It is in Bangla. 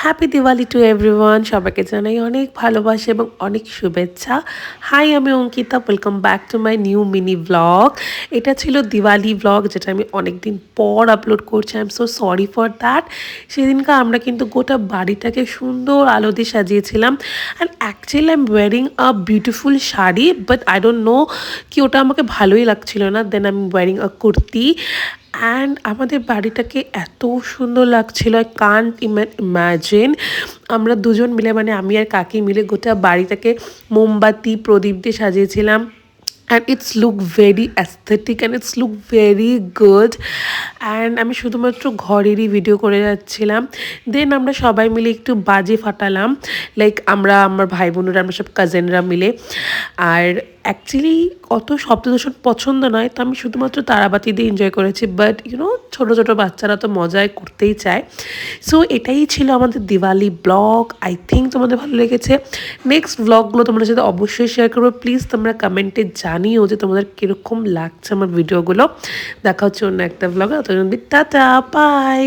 হ্যাপি দিওয়ালি টু এভরিওয়ান, সবাইকে জানাই অনেক ভালোবাসা এবং অনেক শুভেচ্ছা। হাই, আমি Ankita, welcome back to my new mini blog. এটা ছিল দিওয়ালি ব্লগ, যেটা আমি অনেক দিন পর আপলোড করছি। I am so sorry for that. সেদিনকে আমরা কিন্তু গোটা বাড়িটাকে সুন্দর আলো দিয়ে সাজিয়েছিলাম। And actually I am wearing a beautiful sari, but I don't know কি ওটা আমাকে ভালোই লাগছিল না। Then I am wearing a kurti. And আমাদের বাড়িটাকে এত সুন্দর লাগছিল, আই কান্ট ইম্যাজিন। আমরা দুজন মিলে, মানে আমি আর কাকি মিলে গোটা বাড়িটাকে মোমবাতি প্রদীপ দিয়ে সাজিয়েছিলাম। And it's look very aesthetic and it's look very good. And আমি শুধুমাত্র ঘরেরই ভিডিও করে যাচ্ছিলাম। দেন আমরা সবাই মিলে একটু বাজি ফাটালাম, লাইক আমার ভাই বোনেরা, আমরা সব কাজিনরা মিলে। আর অ্যাকচুয়ালি অত শব্দদূষণ পছন্দ নয়, তো আমি শুধুমাত্র তারাবাতি দিয়ে এনজয় করেছি। বাট ছোটো ছোটো বাচ্চারা তো মজায় করতেই চায়। সো এটাই ছিল আমাদের দিওয়ালি ব্লগ। আই থিঙ্ক তোমাদের ভালো লেগেছে। নেক্সট ব্লগগুলো তোমাদের সাথে অবশ্যই শেয়ার করবো। প্লিজ তোমরা কমেন্টে জানিও যে তোমাদের কীরকম লাগছে আমার ভিডিওগুলো। দেখা হচ্ছে অন্য একটা ব্লগে। অতদিন টাটা, বাই।